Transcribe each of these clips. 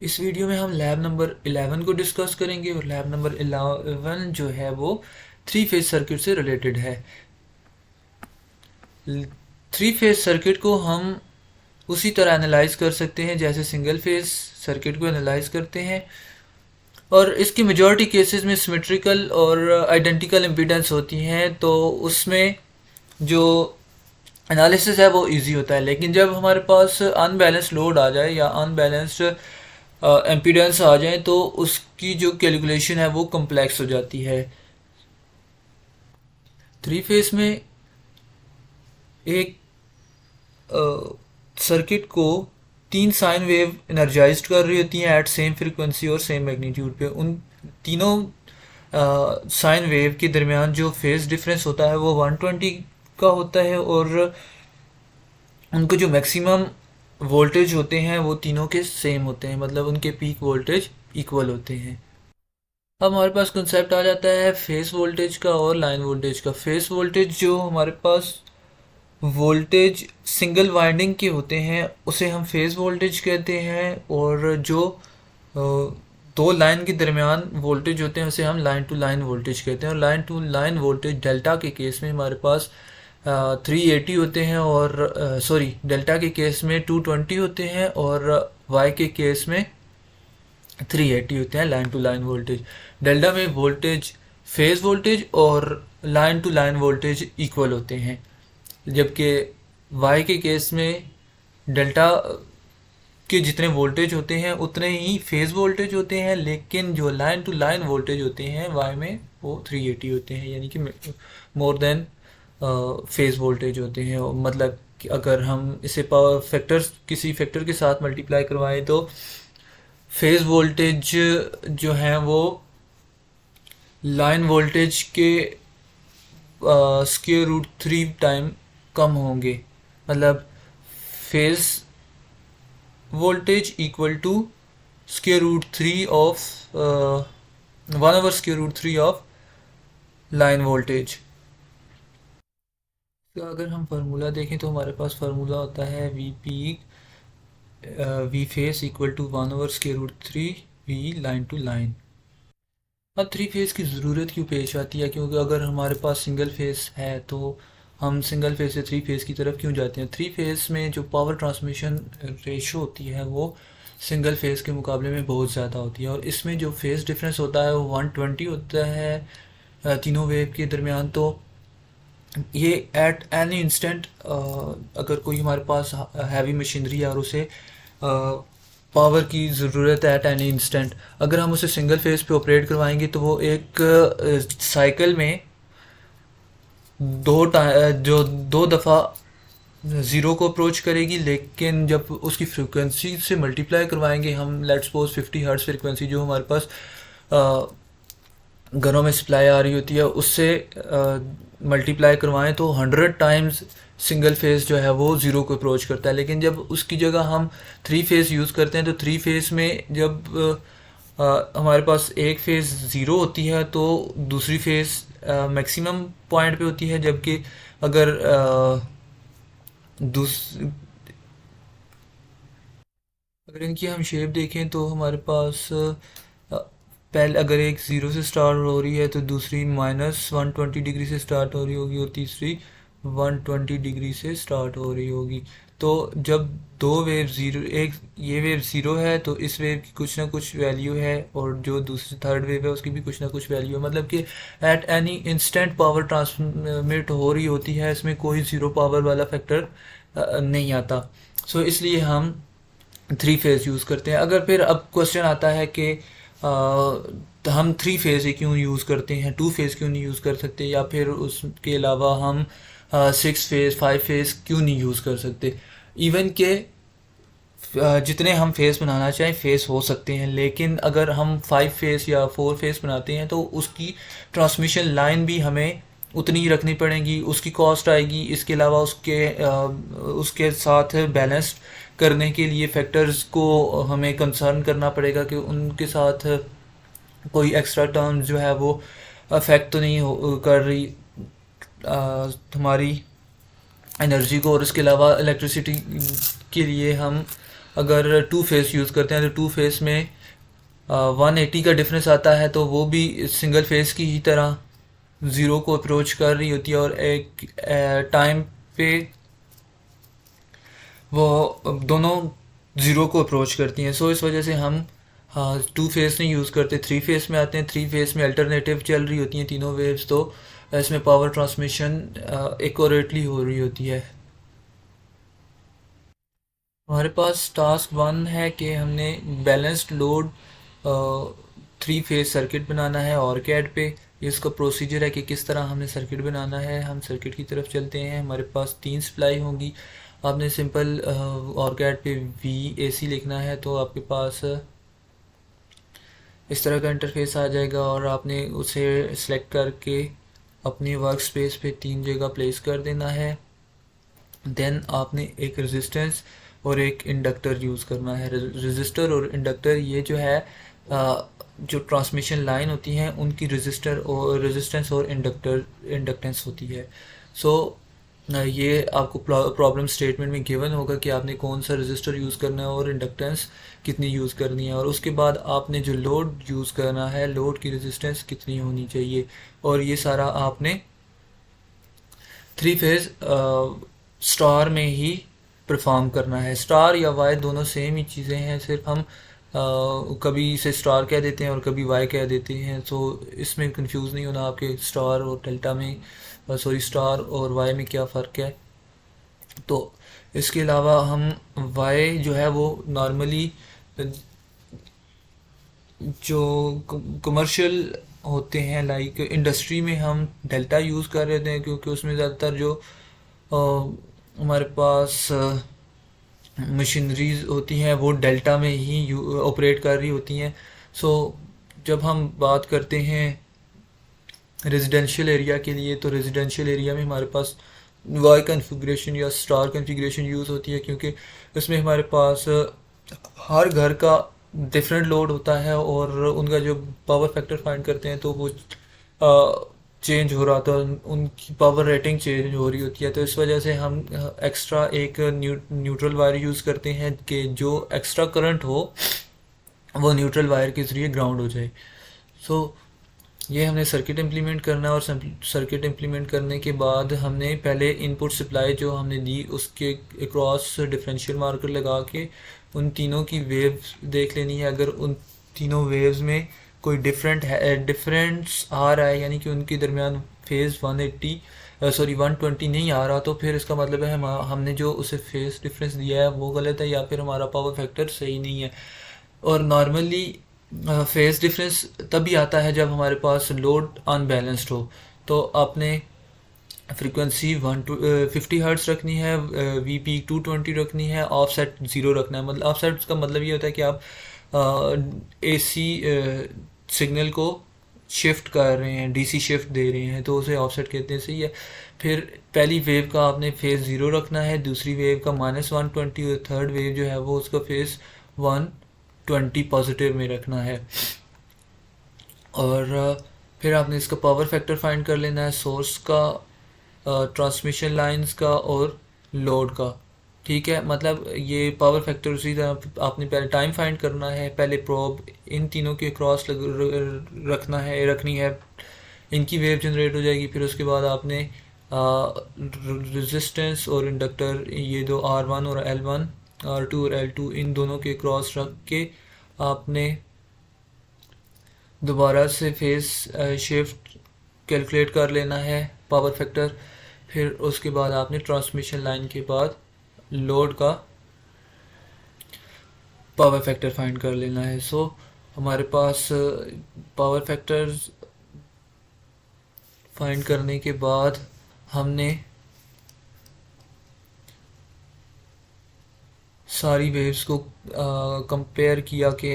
इस वीडियो में हम लैब नंबर 11 को डिस्कस करेंगे और लैब नंबर 11 जो है वो थ्री फेज सर्किट से रिलेटेड है। थ्री फेज सर्किट को हम उसी तरह एनालाइज कर सकते हैं जैसे सिंगल फेज सर्किट को एनालाइज करते हैं, और इसकी मेजॉरिटी केसेस में सिमेट्रिकल और आइडेंटिकल इम्पीडेंस होती हैं, तो उसमें जो एनालिसिस है वो इजी होता है। लेकिन जब हमारे पास अनबैलेंस लोड आ जाए या अनबैलेंस्ड इम्पीडेंस आ जाए तो उसकी जो कैलकुलेशन है वो कम्प्लेक्स हो जाती है। थ्री फेस में एक सर्किट को तीन साइन वेव एनर्जाइज्ड कर रही होती हैं एट सेम फ्रीक्वेंसी और सेम मैग्नीट्यूड पे। उन तीनों साइन वेव के दरमियान जो फेज डिफरेंस होता है वो 120 का होता है, और उनको जो मैक्सिमम वोल्टेज होते हैं वो तीनों के सेम होते हैं, मतलब उनके पीक वोल्टेज इक्वल होते हैं। अब हमारे पास कंसेप्ट आ जाता है फेस वोल्टेज का और लाइन वोल्टेज का। फेस वोल्टेज जो हमारे पास वोल्टेज सिंगल वाइंडिंग के होते हैं उसे हम फेज वोल्टेज कहते हैं, और जो दो लाइन के दरमियान वोल्टेज होते हैं उसे हम लाइन टू लाइन वोल्टेज कहते हैं। और line to line voltage delta के केस में हमारे पास 380 होते हैं, और सॉरी डेल्टा के केस में 220 होते हैं, और वाई के केस में 380 होते हैं line to line voltage. Delta में वोल्टेज फेज वोल्टेज और line to line voltage equal होते हैं, जबकि वाई के केस में डेल्टा के जितने वोल्टेज होते हैं उतने ही फेज वोल्टेज होते हैं, लेकिन जो लाइन टू लाइन वोल्टेज होते हैं वाई में वो 380 होते हैं, यानी कि मोर देन फेज वोल्टेज होते हैं। मतलब कि अगर हम इसे पावर फैक्टर्स किसी फैक्टर के साथ मल्टीप्लाई करवाएं तो फेज वोल्टेज जो हैं वो लाइन वोल्टेज के स्क्वायर रूट 3 टाइम कम होंगे। मतलब phase voltage equal to square root 3 of 1/√3 of line voltage. तो अगर हम फार्मूला देखें तो हमारे पास फार्मूला होता है V peak V phase equal to 1/√3 V line to line. अब थ्री फेस की ज़रूरत क्यों पेश आती है? क्योंकि अगर हमारे पास सिंगल फेस है तो हम सिंगल फेस से थ्री फेस की तरफ क्यों जाते हैं? थ्री फेस में जो पावर ट्रांसमिशन रेशो होती है वो सिंगल फेस के मुकाबले में बहुत ज़्यादा होती है, और इसमें जो फेस डिफरेंस होता है वो 120 होता है तीनों वेव के दरमियान। तो ये एट एनी इंस्टेंट अगर कोई हमारे पास हैवी मशीनरी है और उसे पावर की ज़रूरत है एट एनी इंस्टेंट, अगर हम उसे सिंगल फेस पे ऑपरेट करवाएंगे तो वो एक साइकिल में जो दो दफ़ा ज़ीरो को अप्रोच करेगी, लेकिन जब उसकी फ्रिक्वेंसी से मल्टीप्लाई करवाएंगे हम, लेट्स सपोज 50 हर्ट्ज़ फ्रिक्वेंसी जो हमारे पास घरों में सप्लाई आ रही होती है उससे मल्टीप्लाई करवाएं तो 100 टाइम्स सिंगल फेस जो है वो ज़ीरो को अप्रोच करता है। लेकिन जब उसकी जगह हम थ्री फेस यूज़ करते हैं तो थ्री फेस में जब हमारे पास एक फेस ज़ीरो होती है तो दूसरी फेस मैक्सिमम पॉइंट पे होती है, जबकि अगर दूस अगर इनकी हम शेप देखें तो हमारे पास पहले अगर एक ज़ीरो से स्टार्ट हो रही है तो दूसरी -120 डिग्री से स्टार्ट हो रही होगी और तीसरी 120 डिग्री से स्टार्ट हो रही होगी। तो जब दो वेव ज़ीरो, एक ये वेव ज़ीरो है तो इस वेव की कुछ ना कुछ वैल्यू है, और जो दूसरी थर्ड वेव है उसकी भी कुछ ना कुछ वैल्यू है। मतलब कि at any instant power transmit हो रही होती है, इसमें कोई ज़ीरो पावर वाला फैक्टर नहीं आता। सो इसलिए हम थ्री फेज यूज़ करते हैं। अगर फिर अब क्वेश्चन आता है कि तो हम थ्री फेज ही क्यों यूज़ करते हैं, टू फेज क्यों नहीं यूज़ कर सकते, या फिर उसके अलावा हम सिक्स फेज फाइव फेज क्यों नहीं यूज़ कर सकते? इवन के जितने हम फेस बनाना चाहें फेस हो सकते हैं, लेकिन अगर हम फाइव फेस या फोर फेस बनाते हैं तो उसकी ट्रांसमिशन लाइन भी हमें उतनी ही रखनी पड़ेगी, उसकी कॉस्ट आएगी। इसके अलावा उसके साथ बैलेंस करने के लिए फैक्टर्स को हमें कंसर्न करना पड़ेगा कि उनके साथ कोई एक्स्ट्रा टर्म जो है वो अफेक्ट तो नहीं कर रही हमारी एनर्जी को। और इसके अलावा इलेक्ट्रिसिटी के लिए हम अगर टू फेस यूज़ करते हैं तो टू फेस में 180 का डिफरेंस आता है, तो वो भी सिंगल फेस की ही तरह ज़ीरो को अप्रोच कर रही होती है, और एक टाइम पे वो दोनों ज़ीरो को अप्रोच करती हैं। सो इस वजह से हम टू फेस नहीं यूज़ करते, थ्री फेस में आते हैं। थ्री फेस में अल्टरनेटिव चल रही होती हैं तीनों वेव्स, तो इसमें पावर ट्रांसमिशन एक्यूरेटली हो रही होती है। हमारे पास टास्क वन है कि हमने balanced load three phase circuit बनाना है और कैड पे। ये इसका प्रोसीजर है कि किस तरह हमने सर्किट बनाना है। हम सर्किट की तरफ चलते हैं। हमारे पास तीन सप्लाई होंगी। आपने सिंपल और कैड पे वी ए सी लिखना है, तो आपके पास इस तरह का इंटरफेस आ जाएगा, और आपने उसे सिलेक्ट करके अपनी वर्क स्पेस पे तीन जगह प्लेस कर देना है। देन आपने एक रेजिस्टेंस और एक इंडक्टर यूज़ करना है। रेजिस्टर और इंडक्टर ये जो है जो ट्रांसमिशन लाइन होती हैं उनकी रेजिस्टेंस और इंडक्टेंस होती है। सो ये आपको प्रॉब्लम स्टेटमेंट में गिवन होगा कि आपने कौन सा रेजिस्टर यूज़ करना है और इंडक्टेंस कितनी यूज़ करनी है, और उसके बाद आपने जो लोड यूज़ करना है, लोड की रेजिस्टेंस कितनी होनी चाहिए, और ये सारा आपने थ्री फेज स्टार में ही परफॉर्म करना है। स्टार या वाई दोनों सेम ही चीज़ें हैं, सिर्फ हम कभी इसे स्टार कह देते हैं और कभी वाई कह देते हैं। तो इसमें कंफ्यूज नहीं होना आपके स्टार और डेल्टा में, सॉरी स्टार और वाई में क्या फ़र्क है। तो इसके अलावा हम वाई जो है वो नॉर्मली जो कमर्शियल होते हैं, लाइक इंडस्ट्री में हम डेल्टा यूज़ कर रहे थे, क्योंकि उसमें ज़्यादातर जो हमारे पास मशीनरीज होती हैं वो डेल्टा में ही ऑपरेट कर रही होती हैं। सो जब हम बात करते हैं रेजिडेंशियल एरिया के लिए, तो रेजिडेंशियल एरिया में हमारे पास वाई कन्फिग्रेशन या स्टार कन्फिग्रेशन यूज़ होती है, क्योंकि उसमें हमारे पास हर घर का डिफरेंट लोड होता है, और उनका जो पावर फैक्टर फाइंड करते हैं तो वो चेंज हो रहा था, उनकी पावर रेटिंग चेंज हो रही होती है। तो इस वजह से हम एक्स्ट्रा एक न्यूट्रल वायर यूज़ करते हैं कि जो एक्स्ट्रा करंट हो वो न्यूट्रल वायर के ज़रिए ग्राउंड हो जाए। सो ये हमने सर्किट इम्प्लीमेंट करना है, और सर्किट इम्प्लीमेंट करने के बाद हमने पहले इनपुट सप्लाई जो हमने दी उसके अक्रॉस डिफरेंशियल मार्कर लगा के उन तीनों की वेव देख लेनी है। अगर उन तीनों वेव्स में कोई डिफरेंस आ रहा है, यानी कि उनके दरमियान फेज़ 120 नहीं आ रहा, तो फिर इसका मतलब है हमने जो उसे फेस डिफरेंस दिया है वो गलत है, या फिर हमारा पावर फैक्टर सही नहीं है। और नॉर्मली फेस डिफरेंस तभी आता है जब हमारे पास लोड अनबैलेंस्ड हो। तो आपने फ्रीक्वेंसी 50 हर्ट्स रखनी है, वी पी 220 रखनी है, ऑफ सेट 0 रखना है। मतलब ऑफ सेट का मतलब ये होता है कि आप एसी सिग्नल को शिफ्ट कर रहे हैं, डीसी शिफ्ट दे रहे हैं, तो उसे ऑफसेट कहते हैं। सही है। फिर पहली वेव का आपने फेज 0 रखना है, दूसरी वेव का -120, और थर्ड वेव जो है वो उसका फेज 120 पॉजिटिव में रखना है। और फिर आपने इसका पावर फैक्टर फाइंड कर लेना है, सोर्स का, ट्रांसमिशन लाइंस का और लोड का। ठीक है, मतलब ये पावर फैक्टर उसी तरह आपने पहले टाइम फाइंड करना है, पहले प्रोब इन तीनों के क्रॉस रखनी है, इनकी वेव जनरेट हो जाएगी। फिर उसके बाद आपने रेजिस्टेंस और इंडक्टर, ये दो R1 और L1, R2 और L2, इन दोनों के क्रॉस रख के आपने दोबारा से फेस शिफ्ट कैलकुलेट कर लेना है, पावर फैक्टर। फिर उसके बाद आपने ट्रांसमिशन लाइन के बाद लोड का पावर फैक्टर फाइंड कर लेना है। सो हमारे पास पावर फैक्टर फाइंड करने के बाद हमने सारी वेव्स को कंपेयर किया कि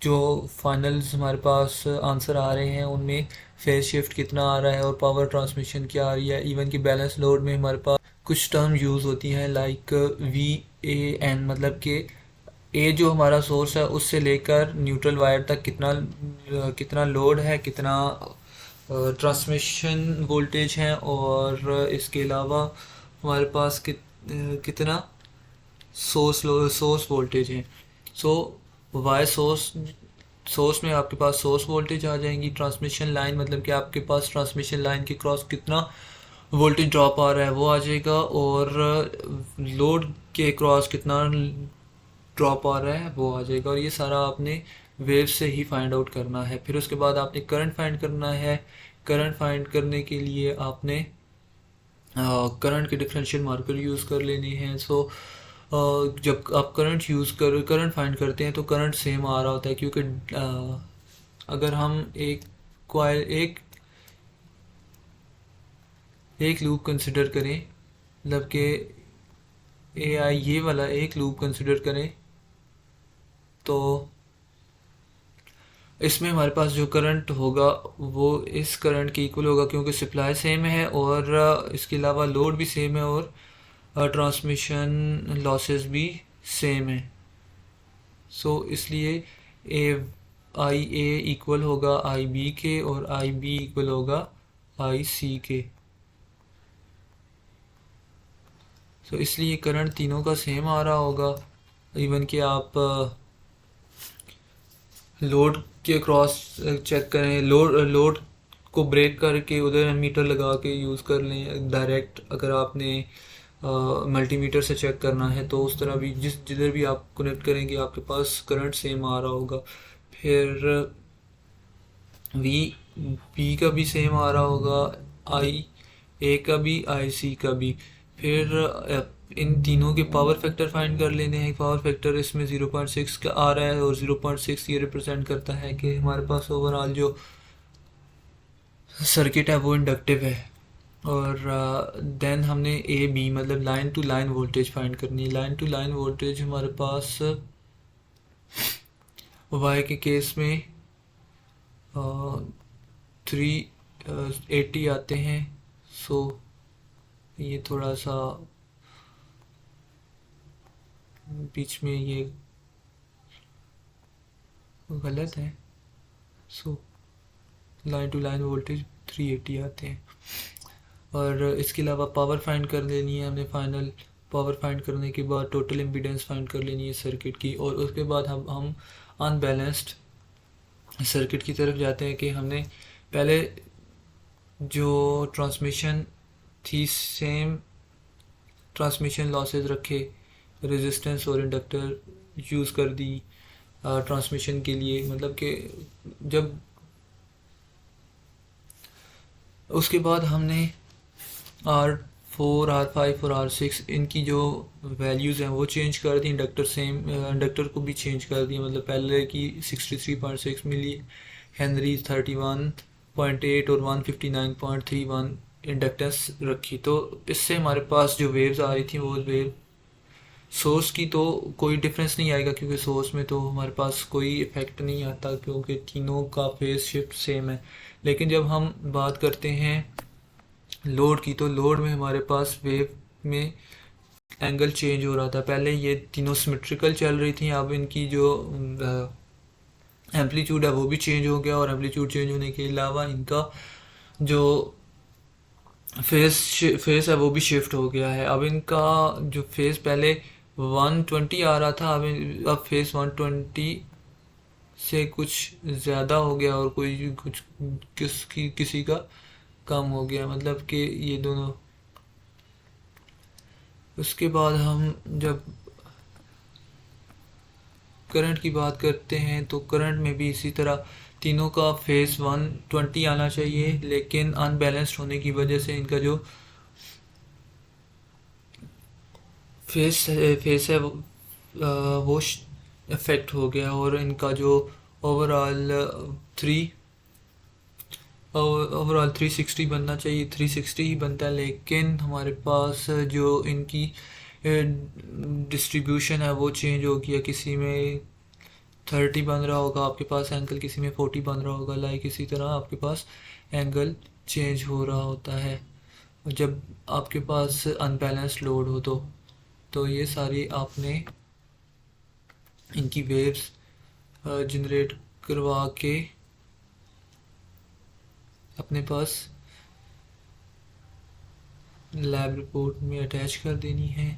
जो फाइनल्स हमारे पास आंसर आ रहे हैं उनमें फेज शिफ्ट कितना आ रहा है और पावर ट्रांसमिशन क्या आ रही है। इवन कि बैलेंस लोड में हमारे पास कुछ टर्म यूज़ होती हैं, लाइक VAN, मतलब कि ए जो हमारा सोर्स है उससे लेकर न्यूट्रल वायर तक कितना लोड है, कितना ट्रांसमिशन वोल्टेज है, और इसके अलावा हमारे पास कितना सोर्स वोल्टेज हैं। सो वाई सोर्स में आपके पास सोर्स वोल्टेज आ जाएंगी। ट्रांसमिशन लाइन मतलब कि आपके पास ट्रांसमिशन लाइन के क्रॉस कितना वोल्टेज ड्रॉप आ रहा है वो आ जाएगा, और लोड के क्रॉस कितना ड्रॉप आ रहा है वो आ जाएगा। और ये सारा आपने वेव से ही फाइंड आउट करना है। फिर उसके बाद आपने करंट फाइंड करना है। करंट फाइंड करने के लिए आपने करंट के डिफरेंशियल मार्कर यूज़ कर लेने हैं। सो जब आप करंट फाइंड करते हैं तो करंट सेम आ रहा होता है, क्योंकि अगर हम एक कॉइल एक लूप कंसिडर करें, मतलब कि ए आई ये वाला एक लूप कंसिडर करें, तो इसमें हमारे पास जो करंट होगा वो इस करंट के इक्वल होगा, क्योंकि सप्लाई सेम है और इसके अलावा लोड भी सेम है और ट्रांसमिशन लॉसेस भी सेम है। सो इसलिए ए आई ए इक्वल होगा आई बी के और आई बी इक्वल होगा आई सी के। सो इसलिए करंट तीनों का सेम आ रहा होगा। इवन कि आप लोड के क्रॉस चेक करें, लोड को ब्रेक करके उधर मीटर लगा के यूज़ कर लें डायरेक्ट। अगर आपने मल्टीमीटर से चेक करना है तो उस तरह भी जिधर भी आप कनेक्ट करेंगे आपके पास करंट सेम आ रहा होगा। फिर वी बी का भी सेम आ रहा होगा, आई ए का भी, आई सी का भी। फिर इन तीनों के पावर फैक्टर फाइंड कर लेने हैं। पावर फैक्टर इसमें 0.6 का आ रहा है और 0.6 ये रिप्रेजेंट करता है कि हमारे पास ओवरऑल जो सर्किट है वो इंडक्टिव है। और देन हमने ए बी मतलब line to line voltage find करनी है। लाइन टू लाइन वोल्टेज हमारे पास वाई के केस में 380 आते हैं। सो ये थोड़ा सा बीच में ये गलत है। So line to line voltage 380 आते हैं। और इसके अलावा पावर फाइंड कर लेनी है हमने। फाइनल पावर फाइंड करने के बाद टोटल इम्पीडेंस फाइंड कर लेनी है सर्किट की। और उसके बाद हम अनबैलेंस्ड सर्किट की तरफ जाते हैं कि हमने पहले जो ट्रांसमिशन थी सेम ट्रांसमिशन लॉसेस रखे, रेजिस्टेंस और इंडक्टर यूज़ कर दी ट्रांसमिशन के लिए। मतलब कि जब उसके बाद हमने R4 R5 और R6 इनकी जो वैल्यूज़ हैं वो चेंज कर दी। इंडक्टर को भी चेंज कर दिया। मतलब पहले की 63.6 मिली हेनरी 31.8 और 159.31 इंडक्टेंस रखी। तो इससे हमारे पास जो वेव्स आ रही थी वो वेव सोर्स की तो कोई डिफरेंस नहीं आएगा, क्योंकि सोर्स में तो हमारे पास कोई इफ़ेक्ट नहीं आता क्योंकि तीनों का फेज शिफ्ट सेम है। लेकिन जब हम बात करते हैं लोड की, तो लोड में हमारे पास वेव में एंगल चेंज हो रहा था। पहले ये तीनों सिमेट्रिकल चल रही थी, अब इनकी जो एम्पलीट्यूड है वो भी चेंज हो गया। और एम्पलीट्यूड चेंज होने के अलावा इनका जो फेस है वो भी शिफ्ट हो गया है। अब इनका जो फेस पहले 120 आ रहा था, अब फेस 120 से कुछ ज़्यादा हो गया और कोई कुछ किसी का कम हो गया। मतलब कि ये दोनों। उसके बाद हम जब करंट की बात करते हैं तो करंट में भी इसी तरह तीनों का फेस 120 आना चाहिए, लेकिन अनबैलेंस्ड होने की वजह से इनका जो फेस है वो इफेक्ट हो गया। और इनका जो ओवरऑल 360 बनना चाहिए, 360 ही बनता है। लेकिन हमारे पास जो इनकी डिस्ट्रीब्यूशन है वो चेंज हो गया। किसी में 30 बन रहा होगा आपके पास एंगल, किसी में 40 बन रहा होगा। लाइक इसी तरह आपके पास एंगल चेंज हो रहा होता है जब आपके पास अनबैलेंस्ड लोड हो। तो ये सारी आपने इनकी वेव्स जनरेट करवा के अपने पास लैब रिपोर्ट में अटैच कर देनी है।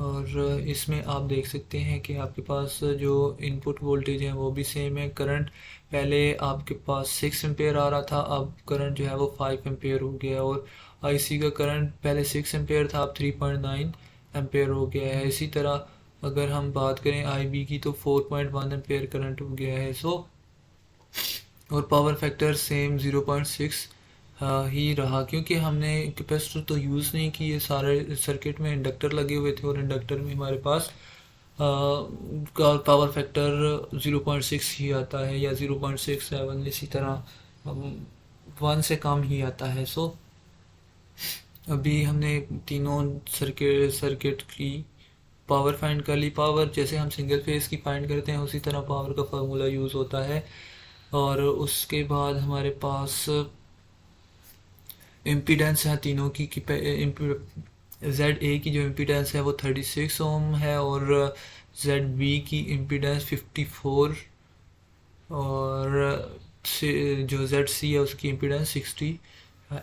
और इसमें आप देख सकते हैं कि आपके पास जो इनपुट वोल्टेज है वो भी सेम है। करंट पहले आपके पास 6 एम्पेयर आ रहा था, अब करंट जो है वो 5 एम्पेयर हो गया है। और आईसी का करंट पहले 6 एम्पेयर था, अब 3.9 एम्पेयर हो गया है। इसी तरह अगर हम बात करें आईबी की तो 4.1 एम्पेयर करंट हो गया है। और पावर फैक्टर सेम 0.6 ही रहा, क्योंकि हमने कैपेसिटर तो यूज़ नहीं किए। सारे सर्किट में इंडक्टर लगे हुए थे और इंडक्टर में हमारे पास का पावर फैक्टर 0.6 ही आता है या 0.67, इसी तरह 1 से कम ही आता है। अभी हमने तीनों सर्किट की पावर फाइंड कर ली। पावर जैसे हम सिंगल फेज की फाइंड करते हैं उसी तरह पावर का फार्मूला यूज़ होता है। और उसके बाद हमारे पास इम्पीडेंस है तीनों की जेड ए की जो इम्पीडेंस है वो 36 ओम है, और जेड बी की इम्पीडेंस 54, और जो जेड सी है उसकी इम्पीडेंस 60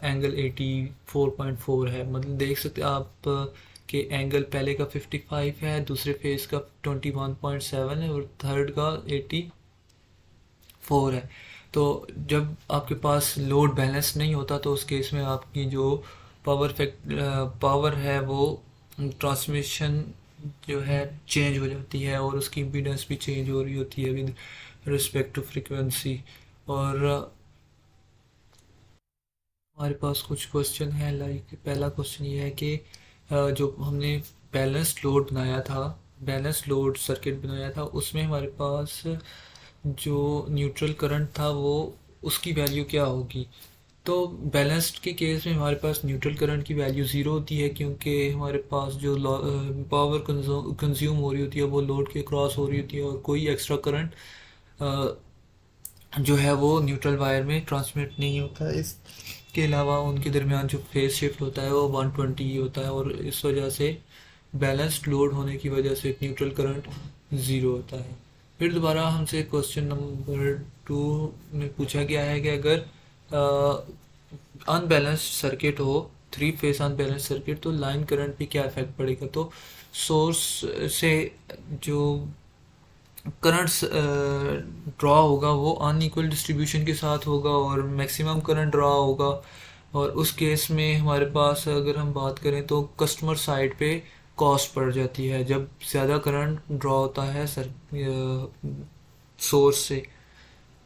एंगल 84.4 है। मतलब देख सकते हैं आप कि एंगल पहले का 55 है, दूसरे फेज का 21.7 है और थर्ड का 84 है। तो जब आपके पास लोड बैलेंस नहीं होता तो उस केस में आपकी जो पावर है वो ट्रांसमिशन जो है चेंज हो जाती है और उसकी इम्पीडेंस भी चेंज हो रही होती है विद रिस्पेक्ट टू फ्रीक्वेंसी। और हमारे पास कुछ क्वेश्चन है, लाइक पहला क्वेश्चन ये है कि जो हमने बैलेंस्ड लोड बनाया था, बैलेंस लोड सर्किट बनाया था, उसमें हमारे पास जो न्यूट्रल करंट था वो उसकी वैल्यू क्या होगी। तो बैलेंस्ड के केस में हमारे पास न्यूट्रल करंट की वैल्यू ज़ीरो होती है, क्योंकि हमारे पास जो पावर कंज्यूम हो रही होती है वो लोड के क्रॉस हो रही होती है और कोई एक्स्ट्रा करंट जो है वो न्यूट्रल वायर में ट्रांसमिट नहीं होता। इसके अलावा उनके दरमियान जो फेज शिफ्ट होता है वो 120 ही होता है, और इस वजह से बैलेंस्ड लोड होने की वजह से न्यूट्रल करंट ज़ीरो होता है। फिर दोबारा हमसे क्वेश्चन नंबर 2 में पूछा गया है कि अगर अनबैलेंस्ड सर्किट हो, 3 फेज अनबैलेंस्ड सर्किट, तो लाइन करंट पे क्या इफेक्ट पड़ेगा। तो सोर्स से जो करंट ड्रॉ होगा वो अनइक्वल डिस्ट्रीब्यूशन के साथ होगा और मैक्सिमम करंट ड्रॉ होगा। और उस केस में हमारे पास अगर हम बात करें तो कस्टमर साइड पे कॉस्ट पड़ जाती है जब ज़्यादा करंट ड्रॉ होता है सोर्स से।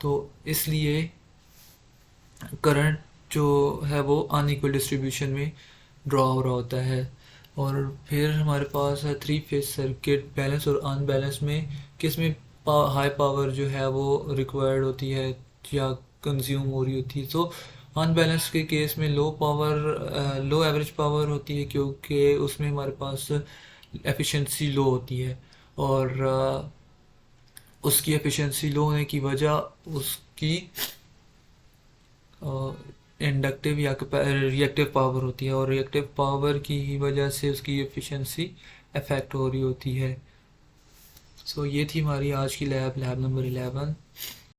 तो इसलिए करंट जो है वो अनइक्वल डिस्ट्रीब्यूशन में ड्रॉ हो रहा होता है। और फिर हमारे पास है 3 फेज सर्किट बैलेंस और अनबैलेंस में, किस में हाई पावर जो है वो रिक्वायर्ड होती है या कंज्यूम हो रही होती है। तो अनबैलेंस के केस में लो एवरेज पावर होती है, क्योंकि उसमें हमारे पास एफिशिएंसी लो होती है। और उसकी एफिशिएंसी लो होने की वजह उसकी इंडक्टिव या रिएक्टिव पावर होती है, और रिएक्टिव पावर की ही वजह से उसकी एफिशिएंसी अफेक्ट हो रही होती है। सो ये थी हमारी आज की लैब नंबर 11।